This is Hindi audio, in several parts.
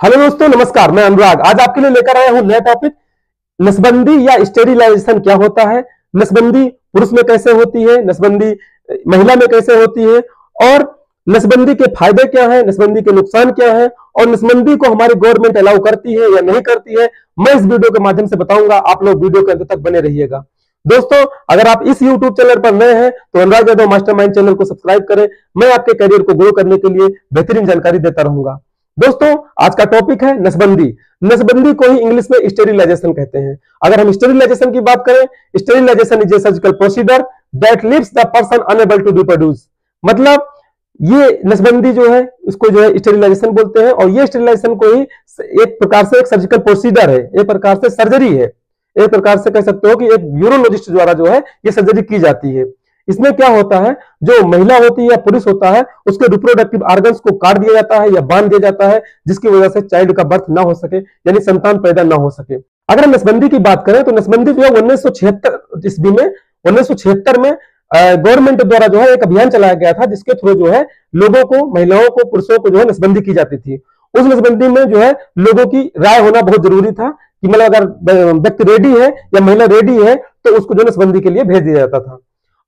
हेलो दोस्तों, नमस्कार। मैं अनुराग आज आपके लिए लेकर आया हूं नया टॉपिक। नसबंदी या स्टेरिलाइजेशन क्या होता है, नसबंदी पुरुष में कैसे होती है, नसबंदी महिला में कैसे होती है, और नसबंदी के फायदे क्या है, नसबंदी के नुकसान क्या है, और नसबंदी को हमारी गवर्नमेंट अलाउ करती है या नहीं करती है, मैं इस वीडियो के माध्यम से बताऊंगा। आप लोग वीडियो के अंत तक बने रहिएगा। दोस्तों, अगर आप इस यूट्यूब चैनल पर नए हैं तो अनुराग यादव मास्टरमाइंड चैनल को सब्सक्राइब करें। मैं आपके करियर को ग्रो करने के लिए बेहतरीन जानकारी देता रहूंगा। दोस्तों, आज का टॉपिक है नसबंदी। नसबंदी को ही इंग्लिश में स्टेरिलाइजेशन कहते हैं। अगर हम स्टेरिलाइजेशन की बात करें, sterilisation is a surgical procedure that leaves the person unable to reproduce. मतलब ये नसबंदी जो है, इसको जो है स्टेरिलाइजेशन बोलते हैं, और ये स्टेरिलाइजेशन को ही एक प्रकार से एक सर्जिकल प्रोसीजर है, एक प्रकार से सर्जरी है। एक प्रकार से कह सकते हो कि एक यूरोलॉजिस्ट द्वारा जो है ये सर्जरी की जाती है। इसमें क्या होता है, जो महिला होती है या पुरुष होता है, उसके रिप्रोडक्टिव ऑर्गन्स को काट दिया जाता है या बांध दिया जाता है, जिसकी वजह से चाइल्ड का बर्थ ना हो सके, यानी संतान पैदा ना हो सके। अगर हम नसबंदी की बात करें तो नसबंदी जो है 1976 ईस्वी में 1976 में गवर्नमेंट द्वारा जो है एक अभियान चलाया गया था, जिसके थ्रू जो है लोगों को, महिलाओं को, पुरुषों को जो है नसबंदी की जाती थी। उस नसबंदी में जो है लोगों की राय होना बहुत जरूरी था कि मतलब अगर व्यक्ति रेडी है या महिला रेडी है तो उसको जो नसबंदी के लिए भेज दिया जाता था।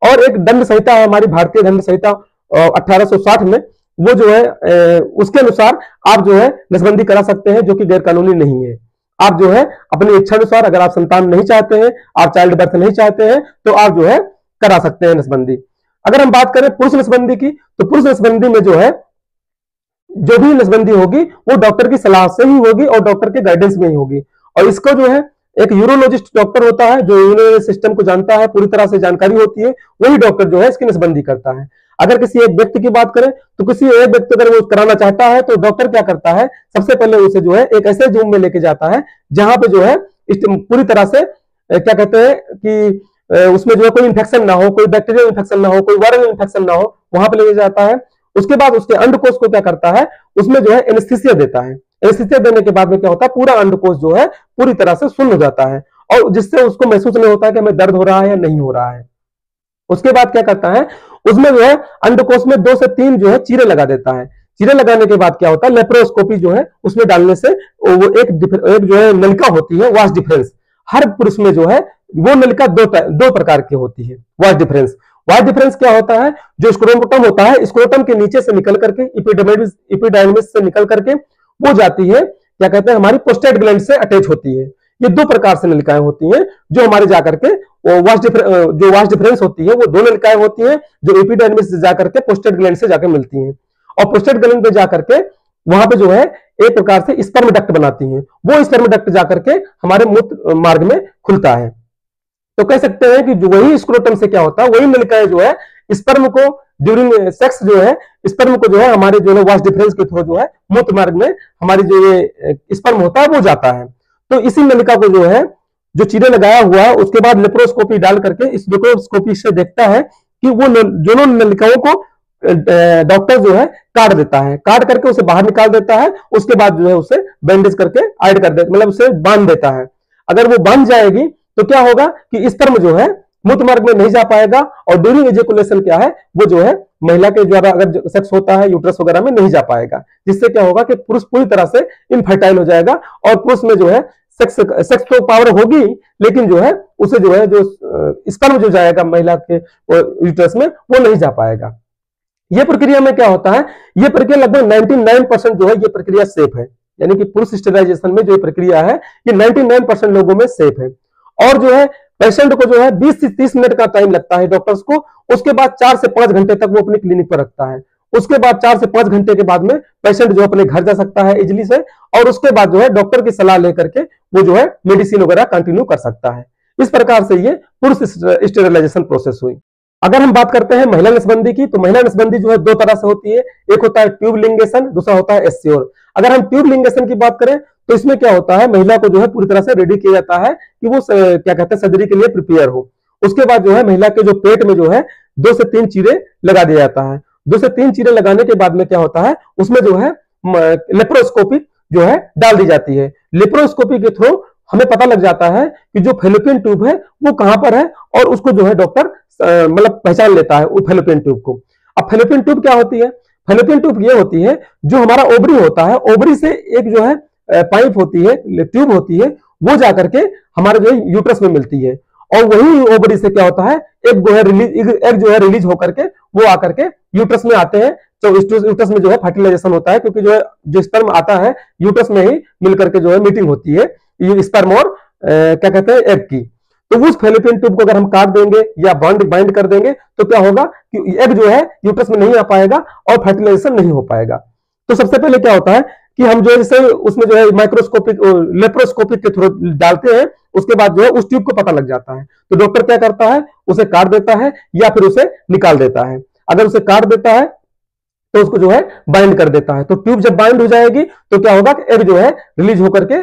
और एक दंड संहिता है हमारी भारतीय दंड संहिता 1860 में, वो जो है उसके अनुसार आप जो है नसबंदी करा सकते हैं, जो कि गैर कानूनी नहीं है। आप जो है अपनी इच्छा अनुसार, अगर आप संतान नहीं चाहते हैं, आप चाइल्ड बर्थ नहीं चाहते हैं, तो आप जो है करा सकते हैं नसबंदी। अगर हम बात करें पुरुष नसबंदी की, तो पुरुष नसबंदी में जो है जो भी नसबंदी होगी वो डॉक्टर की सलाह से ही होगी और डॉक्टर के गाइडेंस में ही होगी। और इसको जो है एक यूरोलॉजिस्ट डॉक्टर होता है, जो यूरिनरी सिस्टम को जानता है, पूरी तरह से जानकारी होती है, वही डॉक्टर जो है इसकी नसबंदी करता है। अगर किसी एक व्यक्ति की बात करें तो किसी एक व्यक्ति अगर वो कराना चाहता है तो डॉक्टर क्या करता है, सबसे पहले उसे जो है एक ऐसे रूम में लेके जाता है जहां पे जो है पूरी तरह से क्या कहते हैं कि उसमें जो है कोई इंफेक्शन ना हो, कोई बैक्टीरियल इंफेक्शन ना हो, कोई वायरल इंफेक्शन ना हो, वहां पे लेके जाता है। उसके बाद उसके अंडकोश को क्या करता है, उसमें जो है एनेस्थीसिया देता है। एनेस्थीसिया देने के बाद में क्या होता है, पूरा अंडकोश जो है पूरी तरह से सुन्न हो जाता है, और जिससे उसको महसूस नहीं होता है कि हमें दर्द हो रहा है या नहीं हो रहा है। उसके बाद क्या करता है, उसमें जो है अंडकोश में 2 से 3 जो है चीरे लगा देता है। चीरे लगाने के बाद क्या होता है, लेप्रोस्कोपी जो है उसमें डालने से वो एक जो है नलिका होती है, वाश डिफरेंस। हर पुरुष में जो है वो नलिका दो प्रकार की होती है। वाश डिफरेंस, वाश डिफरेंस क्या होता है, जो स्क्रोटम होता है, स्क्रोटम के नीचे से निकल करके एपिडर्मिस से निकल करके वो जाती है, क्या कहते हैं, हमारी प्रोस्टेट ग्लैंड से अटैच होती है। ये 2 प्रकार से नलिकाएं होती हैं जो हमारे जाकर के जो वाश डिफरेंस होती है, वो 2 नलिकाएं होती हैं जो एपिडर्मिस से जाकर के प्रोस्टेट ग्लैंड से जाकर मिलती हैं, और प्रोस्टेट ग्लैंड पे जाकर के वहां पे जो है एक प्रकार से स्पर्म डक्ट बनाती हैं। वो स्पर्म डक्ट जाकर के हमारे मूत्र मार्ग में खुलता है। तो कह सकते हैं कि जो वही स्क्रोटम से क्या होता है, वही नलिकाएं जो है स्पर्म को ड्यूरिंग सेक्स जो है स्पर्म को जो है हमारे जो है वाश डिफरेंस के थ्रू जो है मूत्र मार्ग में हमारी जो ये स्पर्म होता है वो जाता है। तो इसी नलिका को जो है जो चीरे लगाया हुआ है, उसके बाद लेप्रोस्कोपी डाल करके इस लेप्रोस्कोपी से देखता है कि वो दोनों नलिकाओं को डॉक्टर जो है काट देता है, काट करके उसे बाहर निकाल देता है। उसके बाद जो है उसे बैंडेज करके ऐड कर देता, मतलब उसे बांध देता है। अगर वो बांध जाएगी तो क्या होगा कि स्पर्म जो है मूत्र मार्ग में नहीं जा पाएगा, और ड्यूरिंग एजेकुलेशन क्या है, वो जो है महिला के द्वारा अगर सेक्स होता है यूट्रस वगैरह में नहीं जा पाएगा, जिससे क्या होगा कि पुरुष पूरी तरह से इनफर्टाइल हो जाएगा, और पुरुष में जो है सेक्स तो पावर होगी, लेकिन जो है उसे जो है जो स्पर्म जो जाएगा महिला के यूट्रस में वो नहीं जा पाएगा। ये प्रक्रिया में क्या होता है, ये प्रक्रिया लगभग 99% जो है ये प्रक्रिया सेफ है, यानी कि पुरुष स्टेरिलाइजेशन में जो प्रक्रिया है ये 99% लोगों में सेफ है। और जो है पेशेंट को जो है 20 से 30 मिनट का टाइम लगता है डॉक्टर्स को। उसके बाद 4 से 5 घंटे तक वो अपने क्लिनिक पर रखता है। उसके बाद 4 से 5 घंटे के बाद में पेशेंट जो अपने घर जा सकता है इजिली से, और उसके बाद जो है डॉक्टर की सलाह लेकर के वो जो है मेडिसिन वगैरह कंटिन्यू कर सकता है। इस प्रकार से ये पुरुष स्टेरिलाइजेशन प्रोसेस हुई। अगर हम बात करते हैं महिला नसबंदी की, तो महिला नसबंदी जो है 2 तरह से होती है। एक होता है ट्यूब लिंगेशन, दूसरा होता है एस्योर। अगर हम ट्यूब लिंगेशन की बात करें तो इसमें क्या होता है, महिला को जो है पूरी तरह से रेडी किया जाता है कि वो क्या कहते हैं सर्जरी के लिए प्रिपेयर हो। उसके बाद जो है महिला के जो पेट में जो है 2 से 3 चीरे लगा दिया जाता है। 2 से 3 चीरे लगाने के बाद में क्या होता है, उसमें जो है लेप्रोस्कोपी जो है डाल दी जाती है। लेप्रोस्कोपी के थ्रू हमें पता लग जाता है कि जो फेलोपियन ट्यूब है वो कहां पर है, और उसको जो है डॉक्टर मतलब पहचान लेता है वो फेलोपियन ट्यूब को। अब फेलोपियन ट्यूब क्या होती है, फैलोपियन ट्यूब ये होती है जो हमारा ओवरी होता है, ओवरी से एक जो है पाइप होती है, ट्यूब होती है, वो जाकर के हमारे जो है यूट्रस में मिलती है, और वही ओवरी से क्या होता है, एक जो है रिलीज होकर के वो आकर के यूट्रस में आते हैं। तो यूट्रस में जो है फर्टिलाइजेशन होता है, क्योंकि जो है जो स्पर्म आता है यूट्रस में ही मिलकर के जो है मीटिंग होती है ये स्पर्म और क्या कहते हैं एग की। तो उस फैलोपियन ट्यूब को अगर हम काट देंगे या बाइंड कर देंगे तो क्या होगा कि एग जो है यूट्रस में नहीं आ पाएगा और फर्टिलाइजेशन नहीं हो पाएगा। तो सबसे पहले क्या होता है कि हम जो है जैसे उसमें जो है माइक्रोस्कोपिक लेप्रोस्कोपिक के थ्रू डालते हैं, उसके बाद जो है उस ट्यूब को पता लग जाता है। तो डॉक्टर क्या करता है, उसे काट देता है या फिर उसे निकाल देता है। अगर उसे काट देता है तो उसको जो है बाइंड कर देता है। तो ट्यूब जब बाइंड हो जाएगी तो क्या होगा कि एग जो है रिलीज होकर के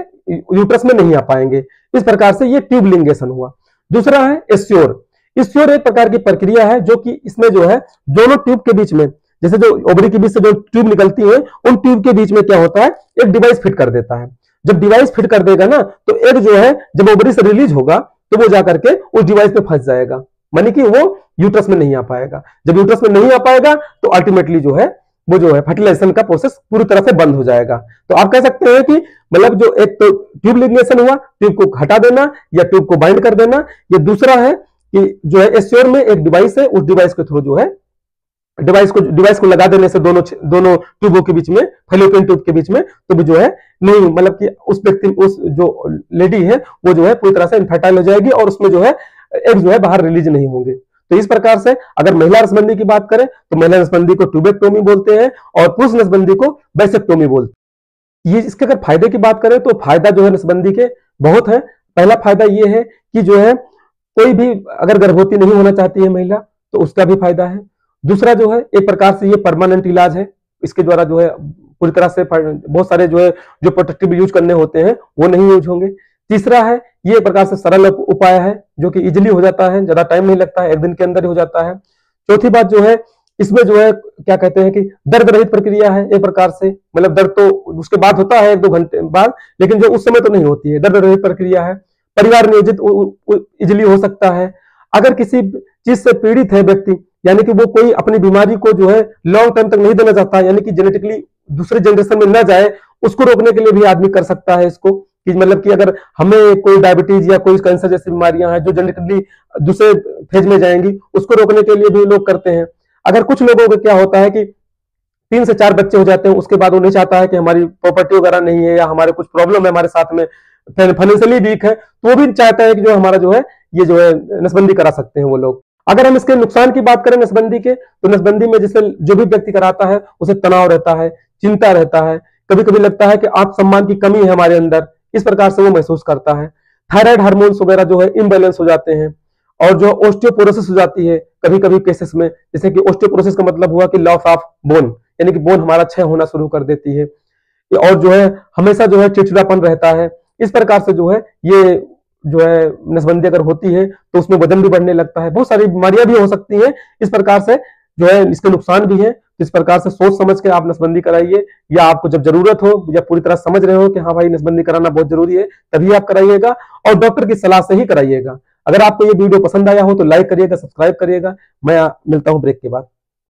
यूट्रस में नहीं आ पाएंगे। इस प्रकार से ये ट्यूब लिंगेशन हुआ। दूसरा है एस्योर। एस्योर एक प्रकार की प्रक्रिया है जो कि इसमें जो है दोनों ट्यूब के बीच में, जैसे जो ओवरी के बीच से जो ट्यूब निकलती है, उन ट्यूब के बीच में क्या होता है, एक डिवाइस फिट कर देता है। जब डिवाइस फिट कर देगा ना तो एग जो है जब ओवरी से रिलीज होगा तो वो जाकर के उस डिवाइस पे फंस जाएगा, मानी कि वो यूट्रस में नहीं आ पाएगा। जब यूट्रस में नहीं आ पाएगा तो अल्टीमेटली जो है वो जो है फर्टिलाइजेशन का प्रोसेस पूरी तरह से बंद हो जाएगा। तो आप कह सकते हैं कि मतलब जो एक तो ट्यूब लिंगेशन हुआ, ट्यूब को हटा देना या ट्यूब को बाइंड कर देना। ये दूसरा है कि जो है एस्योर में एक डिवाइस है, उस डिवाइस के थ्रू जो है डिवाइस को लगा देने से दोनों ट्यूबों के बीच में, फैलोपियन ट्यूब के बीच में, तो भी जो है नहीं मतलब कि उस व्यक्ति उस जो लेडी है वो जो है पूरी तरह से इनफर्टाइल हो जाएगी और उसमें जो है एग जो है बाहर रिलीज नहीं होंगे। तो इस प्रकार से अगर महिला नसबंदी की बात करें तो महिला नसबंदी को ट्यूबेक्टोमी बोलते हैं और पुरुष नसबंदी को वैसेक्टोमी बोलते हैं। ये इसके अगर फायदे की बात करें तो फायदा जो है नसबंदी के बहुत है। पहला फायदा ये है कि जो है कोई भी अगर गर्भवती नहीं होना चाहती है महिला तो उसका भी फायदा है। दूसरा जो है एक प्रकार से ये परमानेंट इलाज है, इसके द्वारा जो है पूरी तरह से बहुत सारे जो है जो प्रोटेक्टिव यूज करने होते हैं वो नहीं यूज होंगे। तीसरा है ये एक प्रकार से सरल उपाय है जो कि इजिली हो जाता है, ज्यादा टाइम नहीं लगता है, एक दिन के अंदर ही हो जाता है। चौथी बात जो है इसमें जो है क्या कहते हैं कि दर्द रहित प्रक्रिया है एक प्रकार से, मतलब दर्द तो उसके बाद होता है 1-2 घंटे बाद, लेकिन जो उस समय तो नहीं होती है, दर्द रहित प्रक्रिया है। परिवार नियोजित इजिली हो सकता है। अगर किसी चीज से पीड़ित है व्यक्ति, यानी कि वो कोई अपनी बीमारी को जो है लॉन्ग टर्म तक नहीं देना चाहता, यानी कि जेनेटिकली दूसरे जनरेशन में न जाए, उसको रोकने के लिए भी आदमी कर सकता है इसको। कि मतलब कि अगर हमें कोई डायबिटीज या कोई कैंसर जैसी बीमारियां हैं जो जेनेटिकली दूसरे फेज में जाएंगी, उसको रोकने के लिए भी लोग करते हैं। अगर कुछ लोगों को क्या होता है कि 3 से 4 बच्चे हो जाते हैं, उसके बाद वो नहीं चाहता है कि हमारी प्रॉपर्टी वगैरह नहीं है या हमारे कुछ प्रॉब्लम है हमारे साथ में, फाइनेंशियली वीक है, तो वो भी चाहता है कि जो हमारा जो है ये जो है नसबंदी करा सकते हैं वो लोग। अगर हम इसके नुकसान की बात करें नसबंदी के, तो नसबंदी में जैसे जो भी व्यक्ति कराता है उसे तनाव रहता है, चिंता रहता है, कभी कभी लगता है कि आत्मसम्मान की कमी है हमारे अंदर, इस प्रकार से वो महसूस करता है। थायराइड हार्मोन्स वगैरह जो है इम्बैलेंस हो जाते हैं और जो ऑस्टियोपोरोसिस हो जाती है कभी कभी केसेस में, जैसे कि ऑस्टियोपोरोसिस का मतलब हुआ कि लॉस ऑफ बोन, यानी कि बोन हमारा क्षय होना शुरू कर देती है, और जो है हमेशा जो है चिड़चिड़ापन रहता है। इस प्रकार से जो है ये जो है नसबंदी अगर होती है तो उसमें वजन भी बढ़ने लगता है, बहुत सारी बीमारियां भी हो सकती हैं। इस प्रकार से जो है इसके नुकसान भी है। इस प्रकार से सोच समझ के आप नसबंदी कराइए, या आपको जब जरूरत हो या पूरी तरह समझ रहे हो कि हाँ भाई नसबंदी कराना बहुत जरूरी है, तभी आप कराइएगा और डॉक्टर की सलाह से ही कराइएगा। अगर आपको ये वीडियो पसंद आया हो तो लाइक करिएगा, सब्सक्राइब करिएगा। मैं मिलता हूं ब्रेक के बाद।